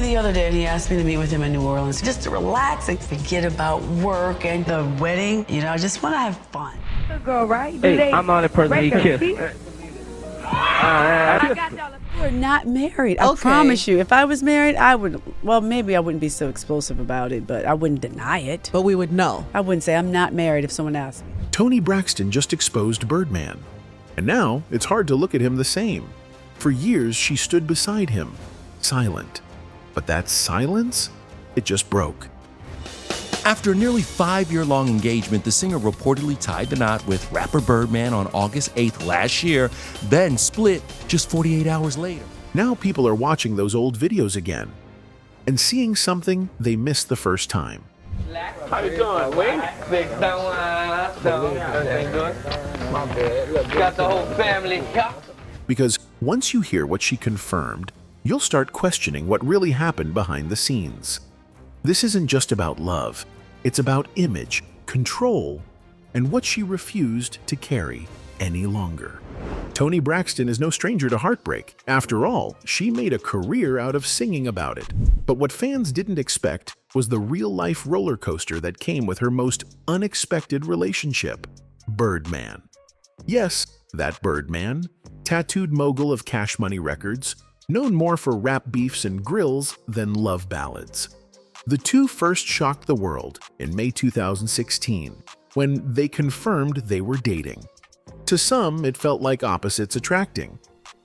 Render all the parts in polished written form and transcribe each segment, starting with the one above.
me the other day and he asked me to meet with him in New Orleans just to relax and forget about work and the wedding. You know, I just want to have fun. Good girl, right? Hey, I'm not a person he kissed. We're not married. I promise you. If I was married, I would, well, maybe I wouldn't be so explosive about it, but I wouldn't deny it. But we would know. I wouldn't say I'm not married if someone asked me. Toni Braxton just exposed Birdman. And now it's hard to look at him the same. For years, she stood beside him, silent. But that silence, it just broke. After a nearly 5-year-long engagement, the singer reportedly tied the knot with rapper Birdman on August 8th last year, then split just 48 hours later. Now people are watching those old videos again and seeing something they missed the first time. How you doing? Wait. Big everything good? My bad. Got the whole family here. Because once you hear what she confirmed, you'll start questioning what really happened behind the scenes. This isn't just about love. It's about image, control, and what she refused to carry any longer. Toni Braxton is no stranger to heartbreak. After all, she made a career out of singing about it. But what fans didn't expect was the real-life roller coaster that came with her most unexpected relationship, Birdman. Yes, that Birdman, tattooed mogul of Cash Money Records, known more for rap beefs and grills than love ballads. The two first shocked the world in May 2016 when they confirmed they were dating. To some, it felt like opposites attracting.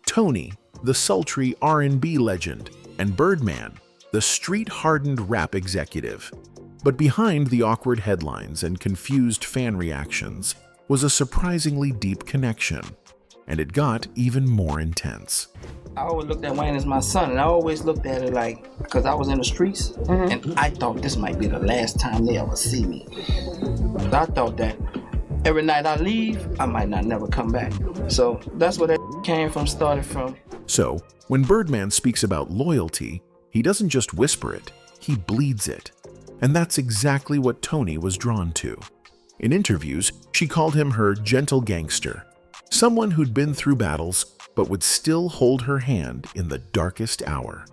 Toni, the sultry R&B legend, and Birdman, the street-hardened rap executive. But behind the awkward headlines and confused fan reactions was a surprisingly deep connection, and it got even more intense. I always looked at Wayne as my son, and I always looked at it like, because I was in the streets, and I thought this might be the last time they ever see me. I thought that every night I leave, I might not never come back. So that's where that started from. So, when Birdman speaks about loyalty, he doesn't just whisper it, he bleeds it. And that's exactly what Toni was drawn to. In interviews, she called him her gentle gangster, someone who'd been through battles but would still hold her hand in the darkest hour.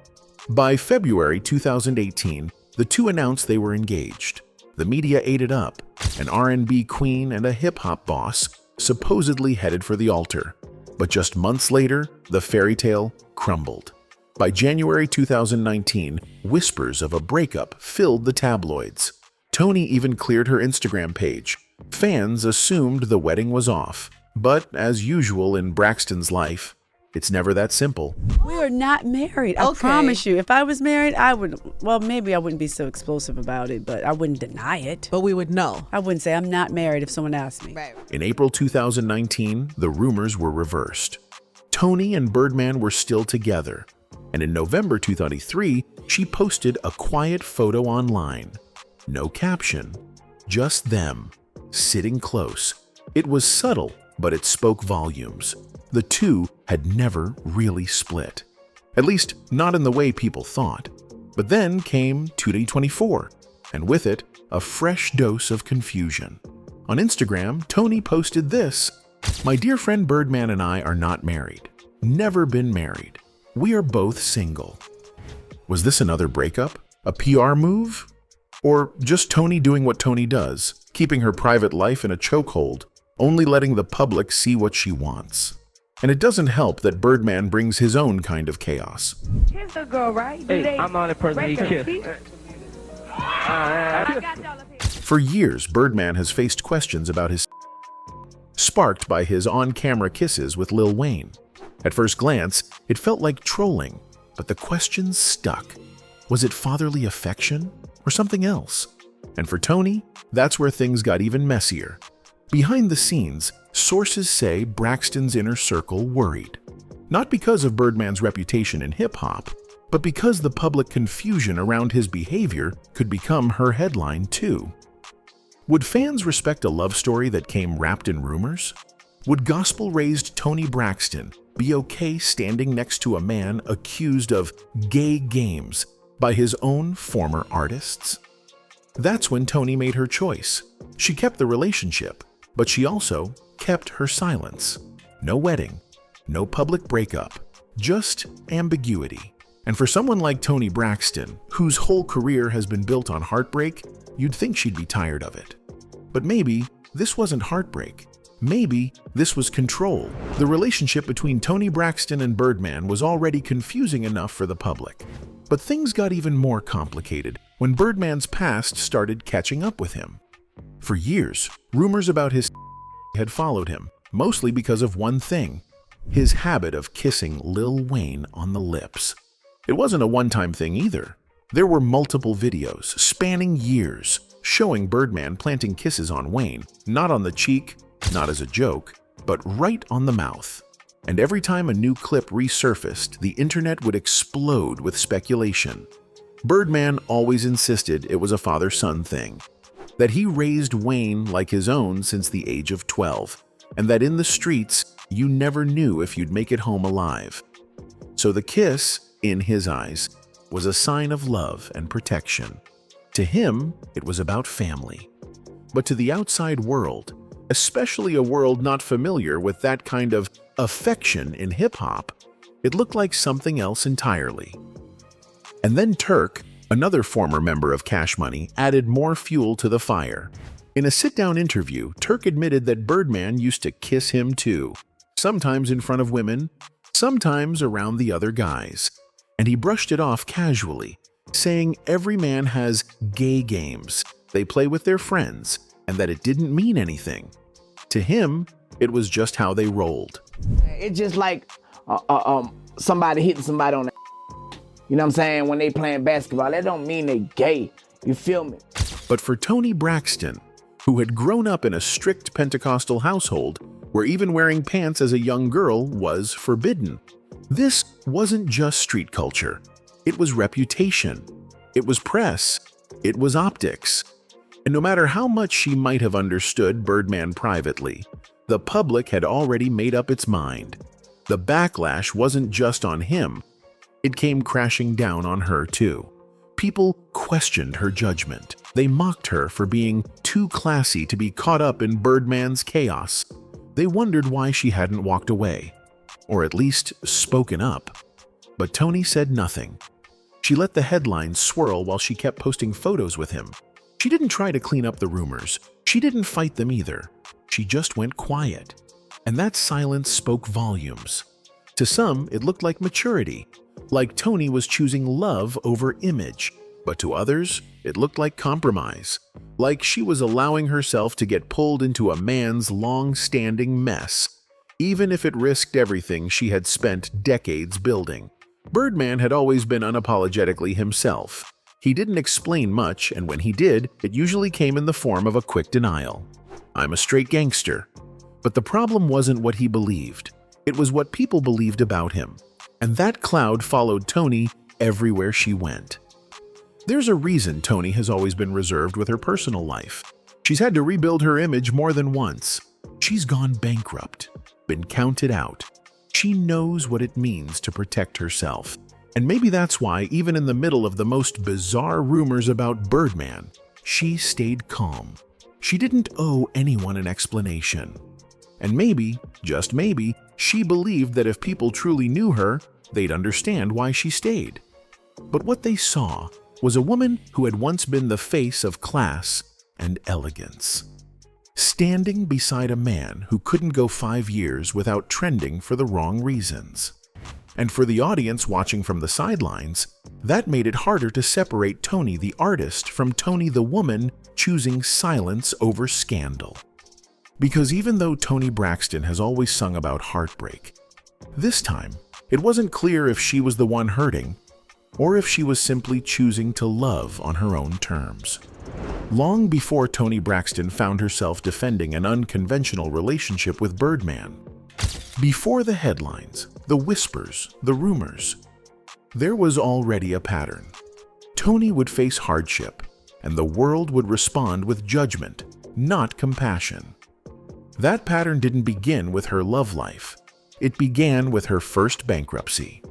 By February 2018, the two announced they were engaged. The media ate it up. An R&B queen and a hip-hop boss supposedly headed for the altar. But just months later, the fairy tale crumbled. By January 2019, whispers of a breakup filled the tabloids. Toni even cleared her Instagram page. Fans assumed the wedding was off. But as usual in Braxton's life, it's never that simple. We are not married. I promise you. If I was married, I would, well, maybe I wouldn't be so explosive about it, but I wouldn't deny it. But we would know. I wouldn't say I'm not married if someone asked me. Right. In April 2019, the rumors were reversed. Toni and Birdman were still together. And in November 2023, she posted a quiet photo online. No caption, just them, sitting close. It was subtle, but it spoke volumes. The two had never really split. At least, not in the way people thought. But then came 2024, and with it, a fresh dose of confusion. On Instagram, Toni posted this: "My dear friend Birdman and I are not married. Never been married. We are both single." Was this another breakup? A PR move? Or just Toni doing what Toni does, keeping her private life in a chokehold, only letting the public see what she wants? And it doesn't help that Birdman brings his own kind of chaos. Here's the girl, right? Hey, I'm not a person he kissed. For years, Birdman has faced questions about his sparked by his on-camera kisses with Lil Wayne. At first glance, it felt like trolling, but the questions stuck. Was it fatherly affection or something else? And for Toni, that's where things got even messier. Behind the scenes, sources say Braxton's inner circle worried. Not because of Birdman's reputation in hip-hop, but because the public confusion around his behavior could become her headline too. Would fans respect a love story that came wrapped in rumors? Would gospel-raised Toni Braxton be okay standing next to a man accused of gay games by his own former artists? That's when Toni made her choice. She kept the relationship, but she also kept her silence. No wedding, no public breakup, just ambiguity. And for someone like Toni Braxton, whose whole career has been built on heartbreak, you'd think she'd be tired of it. But maybe this wasn't heartbreak. Maybe this was control. The relationship between Toni Braxton and Birdman was already confusing enough for the public. But things got even more complicated when Birdman's past started catching up with him. For years, rumors about his had followed him, mostly because of one thing: his habit of kissing Lil Wayne on the lips. It wasn't a one-time thing either. There were multiple videos spanning years showing Birdman planting kisses on Wayne, not on the cheek, not as a joke, but right on the mouth. And every time a new clip resurfaced, the internet would explode with speculation. Birdman always insisted it was a father-son thing, that he raised Wayne like his own since the age of 12, and that in the streets, you never knew if you'd make it home alive. So the kiss, in his eyes, was a sign of love and protection. To him, it was about family. But to the outside world, especially a world not familiar with that kind of affection in hip-hop, it looked like something else entirely. And then Turk, another former member of Cash Money, added more fuel to the fire. In a sit-down interview, Turk admitted that Birdman used to kiss him too, sometimes in front of women, sometimes around the other guys. And he brushed it off casually, saying every man has gay games they play with their friends, and that it didn't mean anything. To him, it was just how they rolled. It's just like somebody hitting somebody on the you know what I'm saying, when they playing basketball. That don't mean they gay. You feel me? But for Toni Braxton, who had grown up in a strict Pentecostal household where even wearing pants as a young girl was forbidden, this wasn't just street culture. It was reputation. It was press. It was optics. And no matter how much she might have understood Birdman privately, the public had already made up its mind. The backlash wasn't just on him. It came crashing down on her too. People questioned her judgment. They mocked her for being too classy to be caught up in Birdman's chaos. They wondered why she hadn't walked away, or at least spoken up. But Toni said nothing. She let the headlines swirl while she kept posting photos with him. She didn't try to clean up the rumors. She didn't fight them either. She just went quiet. And that silence spoke volumes. To some, it looked like maturity, like Toni was choosing love over image. But to others, it looked like compromise, like she was allowing herself to get pulled into a man's long-standing mess, even if it risked everything she had spent decades building. Birdman had always been unapologetically himself. He didn't explain much, and when he did, it usually came in the form of a quick denial. "I'm a straight gangster." But the problem wasn't what he believed. It was what people believed about him. And that cloud followed Toni everywhere she went. There's a reason Toni has always been reserved with her personal life. She's had to rebuild her image more than once. She's gone bankrupt, been counted out. She knows what it means to protect herself. And maybe that's why, even in the middle of the most bizarre rumors about Birdman, she stayed calm. She didn't owe anyone an explanation. And maybe, just maybe, she believed that if people truly knew her, they'd understand why she stayed. But what they saw was a woman who had once been the face of class and elegance, standing beside a man who couldn't go 5 years without trending for the wrong reasons. And for the audience watching from the sidelines, that made it harder to separate Toni the artist from Toni the woman choosing silence over scandal. Because even though Toni Braxton has always sung about heartbreak, this time it wasn't clear if she was the one hurting or if she was simply choosing to love on her own terms. Long before Toni Braxton found herself defending an unconventional relationship with Birdman, before the headlines, the whispers, the rumors, there was already a pattern. Toni would face hardship, and the world would respond with judgment, not compassion. That pattern didn't begin with her love life. It began with her first bankruptcy.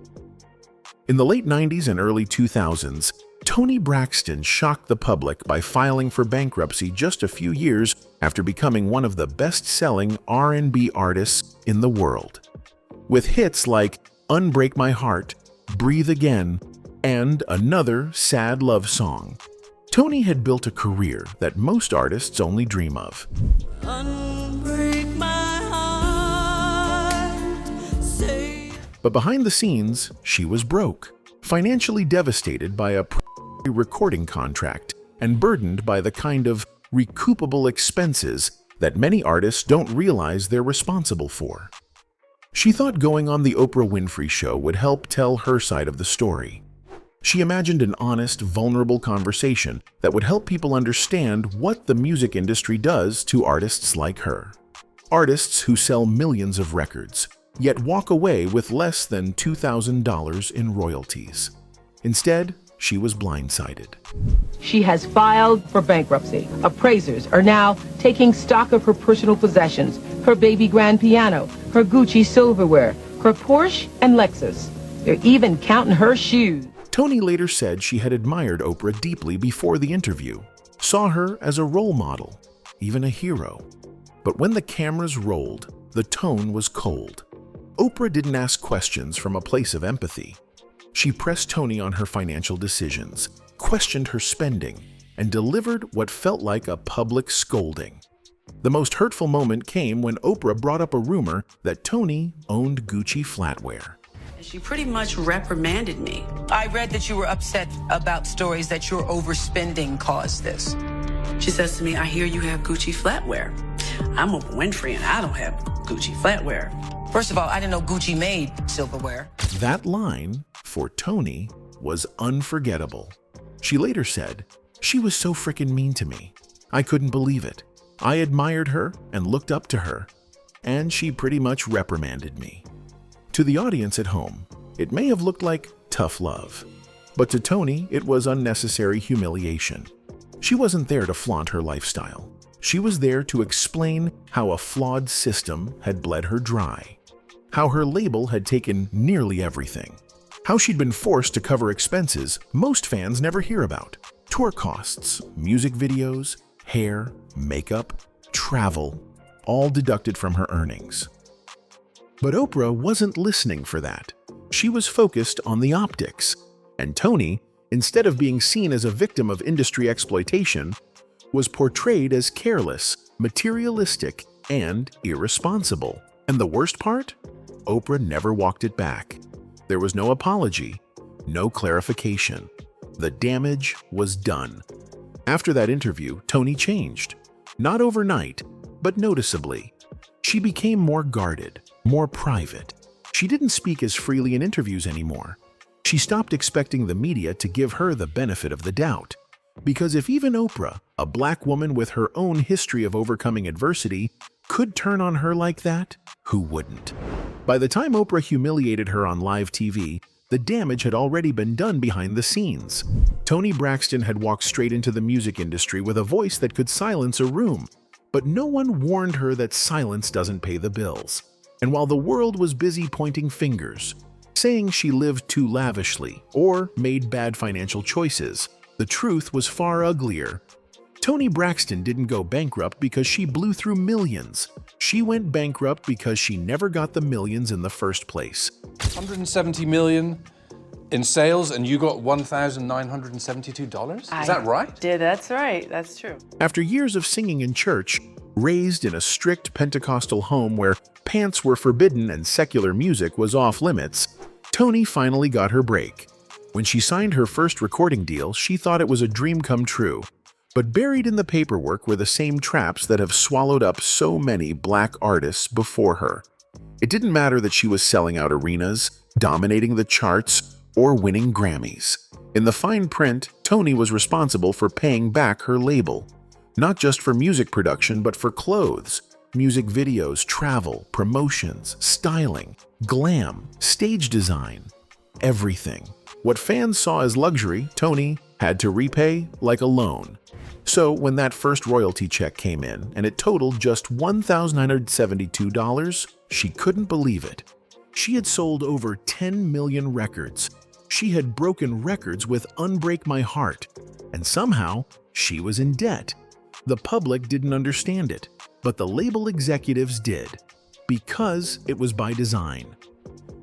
In the late 90s and early 2000s, Toni Braxton shocked the public by filing for bankruptcy just a few years after becoming one of the best-selling R&B artists in the world. With hits like Unbreak My Heart, Breathe Again, and another sad love song. Toni had built a career that most artists only dream of. But behind the scenes, she was broke, financially devastated by a recording contract and burdened by the kind of recoupable expenses that many artists don't realize they're responsible for. She thought going on the Oprah Winfrey Show would help tell her side of the story. She imagined an honest, vulnerable conversation that would help people understand what the music industry does to artists like her. Artists who sell millions of records, yet walk away with less than $2,000 in royalties. Instead, she was blindsided. She has filed for bankruptcy. Appraisers are now taking stock of her personal possessions, her baby grand piano, her Gucci silverware, her Porsche and Lexus. They're even counting her shoes. Toni later said she had admired Oprah deeply before the interview, saw her as a role model, even a hero. But when the cameras rolled, the tone was cold. Oprah didn't ask questions from a place of empathy. She pressed Toni on her financial decisions, questioned her spending, and delivered what felt like a public scolding. The most hurtful moment came when Oprah brought up a rumor that Toni owned Gucci flatware. She pretty much reprimanded me. I read that you were upset about stories that your overspending caused this. She says to me, I hear you have Gucci flatware. I'm Oprah Winfrey and I don't have Gucci flatware. First of all, I didn't know Gucci made silverware. That line, for Toni, was unforgettable. She later said, "She was so frickin' mean to me. I couldn't believe it. I admired her and looked up to her, and she pretty much reprimanded me." To the audience at home, it may have looked like tough love, but to Toni, it was unnecessary humiliation. She wasn't there to flaunt her lifestyle. She was there to explain how a flawed system had bled her dry, how her label had taken nearly everything, how she'd been forced to cover expenses most fans never hear about: tour costs, music videos, hair, makeup, travel, all deducted from her earnings. But Oprah wasn't listening for that. She was focused on the optics, and Toni, instead of being seen as a victim of industry exploitation, was portrayed as careless, materialistic, and irresponsible. And the worst part? Oprah never walked it back. There was no apology, no clarification. The damage was done. After that interview, Toni changed. Not overnight, but noticeably. She became more guarded, more private. She didn't speak as freely in interviews anymore. She stopped expecting the media to give her the benefit of the doubt. Because if even Oprah, a black woman with her own history of overcoming adversity, could turn on her like that, who wouldn't? By the time Oprah humiliated her on live TV, the damage had already been done behind the scenes. Toni Braxton had walked straight into the music industry with a voice that could silence a room, but no one warned her that silence doesn't pay the bills. And while the world was busy pointing fingers, saying she lived too lavishly or made bad financial choices, the truth was far uglier. Toni Braxton didn't go bankrupt because she blew through millions. She went bankrupt because she never got the millions in the first place. 170 million in sales, and you got $1,972? Is that right? Yeah, that's right. That's true. After years of singing in church, raised in a strict Pentecostal home where pants were forbidden and secular music was off limits, Toni finally got her break. When she signed her first recording deal, she thought it was a dream come true. But buried in the paperwork were the same traps that have swallowed up so many black artists before her. It didn't matter that she was selling out arenas, dominating the charts, or winning Grammys. In the fine print, Toni was responsible for paying back her label, not just for music production, but for clothes, music videos, travel, promotions, styling, glam, stage design, everything. What fans saw as luxury, Toni had to repay like a loan. So when that first royalty check came in and it totaled just $1,972, she couldn't believe it. She had sold over 10 million records. She had broken records with Unbreak My Heart, and somehow she was in debt. The public didn't understand it, but the label executives did, because it was by design.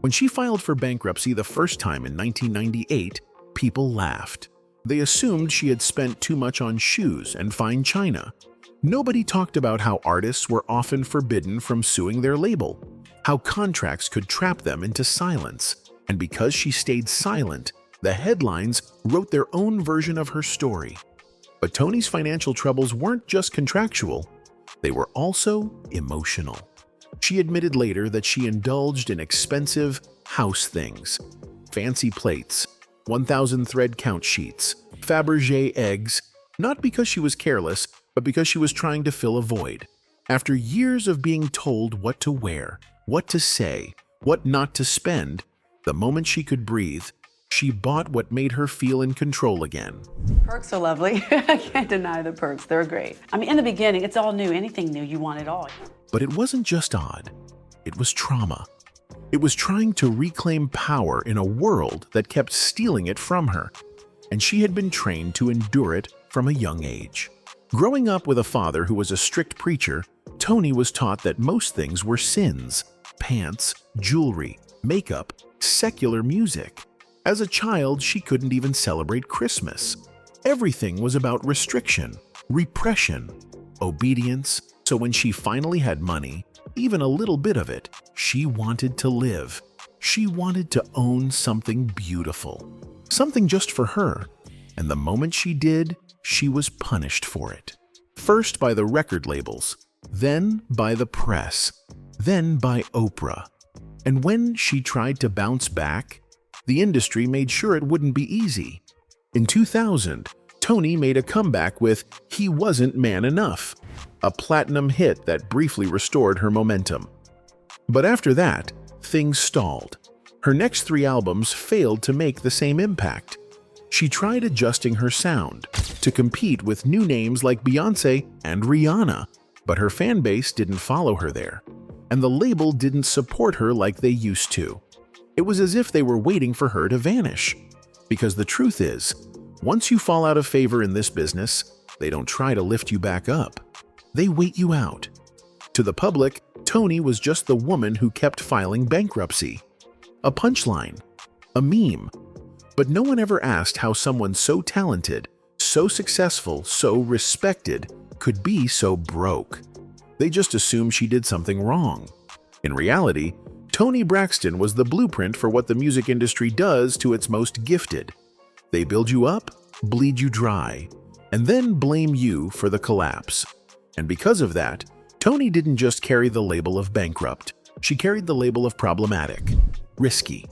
When she filed for bankruptcy the first time in 1998, people laughed. They assumed she had spent too much on shoes and fine china. Nobody talked about how artists were often forbidden from suing their label, how contracts could trap them into silence. And because she stayed silent, the headlines wrote their own version of her story. But Toni's financial troubles weren't just contractual, they were also emotional. She admitted later that she indulged in expensive house things, fancy plates, 1,000 thread count sheets, Fabergé eggs, not because she was careless, but because she was trying to fill a void. After years of being told what to wear, what to say, what not to spend, the moment she could breathe, she bought what made her feel in control again. Perks are lovely. I can't deny the perks. They're great. I mean, in the beginning, it's all new. Anything new, you want it all. But it wasn't just odd. It was trauma. It was trying to reclaim power in a world that kept stealing it from her, and she had been trained to endure it from a young age. Growing up with a father who was a strict preacher, Toni was taught that most things were sins: pants, jewelry, makeup, secular music. As a child, she couldn't even celebrate Christmas. Everything was about restriction, repression, obedience. So when she finally had money, even a little bit of it, she wanted to live. She wanted to own something beautiful, something just for her. And the moment she did, she was punished for it. First by the record labels, then by the press, then by Oprah. And when she tried to bounce back, the industry made sure it wouldn't be easy. In 2000, Toni made a comeback with "He Wasn't Man Enough," a platinum hit that briefly restored her momentum. But after that, things stalled. Her next 3 albums failed to make the same impact. She tried adjusting her sound to compete with new names like Beyoncé and Rihanna, but her fan base didn't follow her there, and the label didn't support her like they used to. It was as if they were waiting for her to vanish. Because the truth is, once you fall out of favor in this business, they don't try to lift you back up. They wait you out. To the public, Toni was just the woman who kept filing bankruptcy. A punchline, a meme. But no one ever asked how someone so talented, so successful, so respected could be so broke. They just assumed she did something wrong. In reality, Toni Braxton was the blueprint for what the music industry does to its most gifted. They build you up, bleed you dry, and then blame you for the collapse. And because of that, Toni didn't just carry the label of bankrupt. She carried the label of problematic, risky,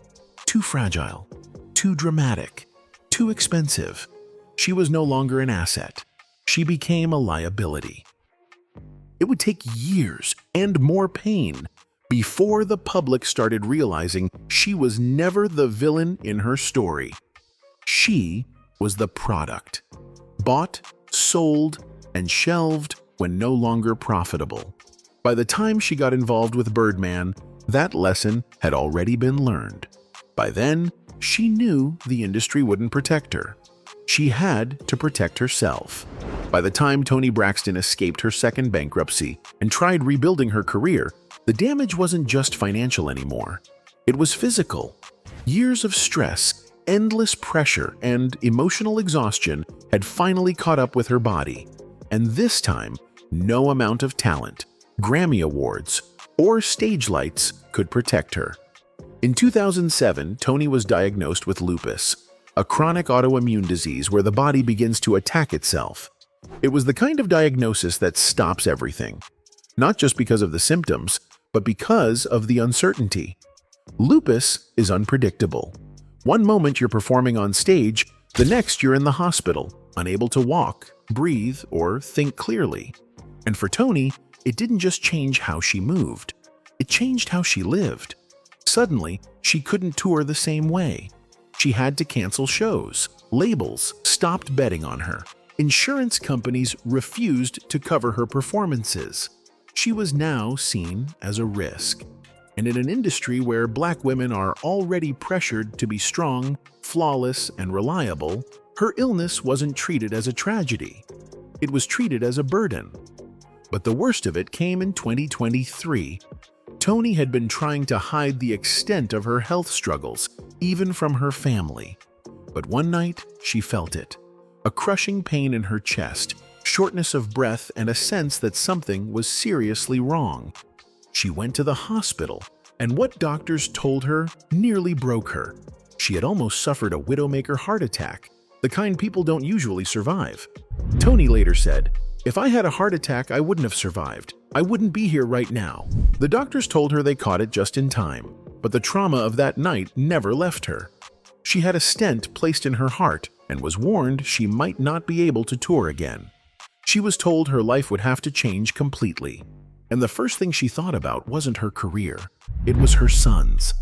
too fragile, too dramatic, too expensive. She was no longer an asset. She became a liability. It would take years and more pain before the public started realizing she was never the villain in her story. She was the product, bought, sold, and shelved when no longer profitable. By the time she got involved with Birdman, that lesson had already been learned. By then, she knew the industry wouldn't protect her. She had to protect herself. By the time Toni Braxton escaped her second bankruptcy and tried rebuilding her career, the damage wasn't just financial anymore. It was physical. Years of stress, endless pressure, and emotional exhaustion had finally caught up with her body. And this time, no amount of talent, Grammy Awards, or stage lights could protect her. In 2007, Toni was diagnosed with lupus, a chronic autoimmune disease where the body begins to attack itself. It was the kind of diagnosis that stops everything, not just because of the symptoms, but because of the uncertainty. Lupus is unpredictable. One moment you're performing on stage, the next you're in the hospital, unable to walk, breathe, or think clearly. And for Toni, it didn't just change how she moved. It changed how she lived. Suddenly, she couldn't tour the same way. She had to cancel shows. Labels stopped betting on her. Insurance companies refused to cover her performances. She was now seen as a risk. And in an industry where Black women are already pressured to be strong, flawless, and reliable, her illness wasn't treated as a tragedy. It was treated as a burden. But the worst of it came in 2023. Toni had been trying to hide the extent of her health struggles, even from her family. But one night, she felt it. A crushing pain in her chest, shortness of breath, and a sense that something was seriously wrong. She went to the hospital, and what doctors told her nearly broke her. She had almost suffered a widowmaker heart attack, the kind people don't usually survive. Toni later said, "If I had a heart attack, I wouldn't have survived. I wouldn't be here right now." The doctors told her they caught it just in time, but the trauma of that night never left her. She had a stent placed in her heart and was warned she might not be able to tour again. She was told her life would have to change completely. And the first thing she thought about wasn't her career. It was her sons.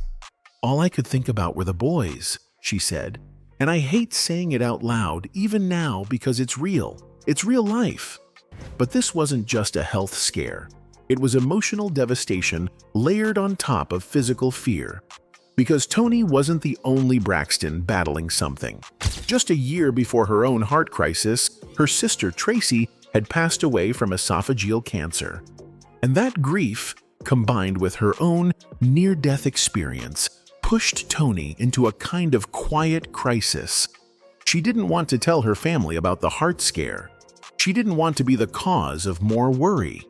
"All I could think about were the boys," she said. "And I hate saying it out loud, even now, because it's real. It's real life." But this wasn't just a health scare. It was emotional devastation layered on top of physical fear. Because Toni wasn't the only Braxton battling something. Just a year before her own heart crisis, her sister Tracy had passed away from esophageal cancer. And that grief, combined with her own near-death experience, pushed Toni into a kind of quiet crisis. She didn't want to tell her family about the heart scare. She didn't want to be the cause of more worry.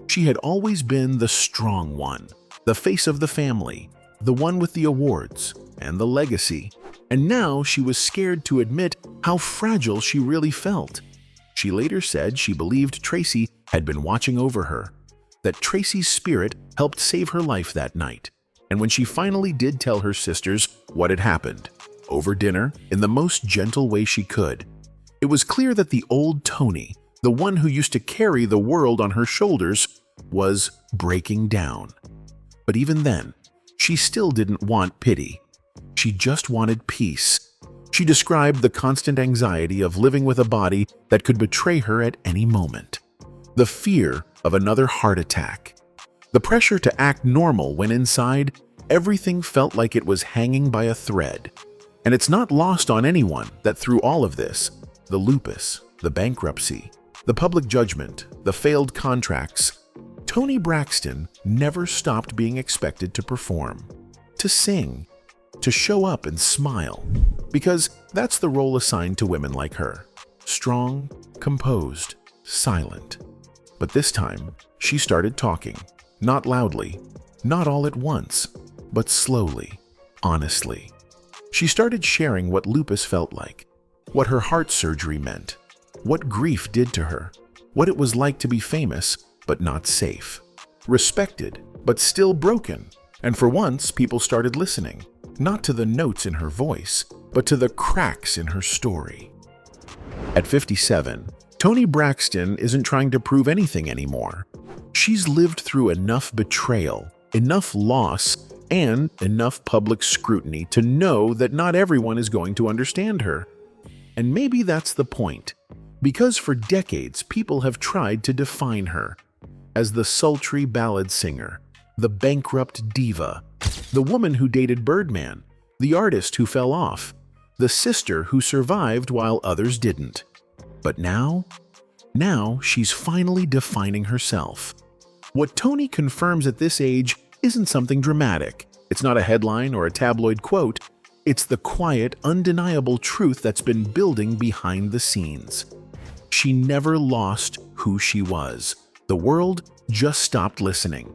She had always been the strong one, the face of the family, the one with the awards and the legacy. And now she was scared to admit how fragile she really felt. She later said she believed Tracy had been watching over her, that Tracy's spirit helped save her life that night. And when she finally did tell her sisters what had happened, over dinner, in the most gentle way she could, it was clear that the old Toni, the one who used to carry the world on her shoulders, was breaking down. But even then, she still didn't want pity. She just wanted peace. She described the constant anxiety of living with a body that could betray her at any moment. The fear of another heart attack. The pressure to act normal when inside, everything felt like it was hanging by a thread. And it's not lost on anyone that through all of this, the lupus, the bankruptcy, the public judgment, the failed contracts, Toni Braxton never stopped being expected to perform, to sing, to show up and smile, because that's the role assigned to women like her. Strong, composed, silent. But this time, she started talking, not loudly, not all at once, but slowly, honestly. She started sharing what lupus felt like, what her heart surgery meant, what grief did to her, what it was like to be famous but not safe, respected but still broken. And for once, people started listening, not to the notes in her voice, but to the cracks in her story. At 57, Toni Braxton isn't trying to prove anything anymore. She's lived through enough betrayal, enough loss, and enough public scrutiny to know that not everyone is going to understand her. And maybe that's the point, because for decades people have tried to define her as the sultry ballad singer, the bankrupt diva, the woman who dated Birdman, the artist who fell off, the sister who survived while others didn't. But now she's finally defining herself. What Toni confirms at this age isn't something dramatic. It's not a headline or a tabloid quote. It's the quiet, undeniable truth that's been building behind the scenes. She never lost who she was. The world just stopped listening.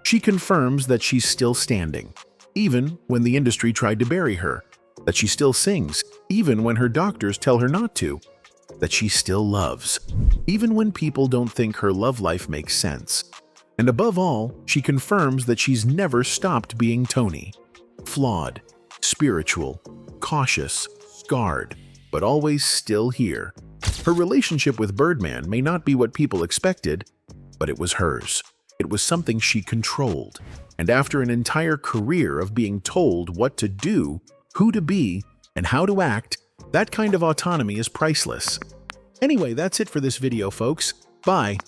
She confirms that she's still standing, even when the industry tried to bury her, that she still sings, even when her doctors tell her not to, that she still loves, even when people don't think her love life makes sense. And above all, she confirms that she's never stopped being Toni. Flawed, spiritual, cautious, scarred, but always still here. Her relationship with Birdman may not be what people expected, but it was hers. It was something she controlled. And after an entire career of being told what to do, who to be, and how to act, that kind of autonomy is priceless. Anyway, that's it for this video, folks. Bye.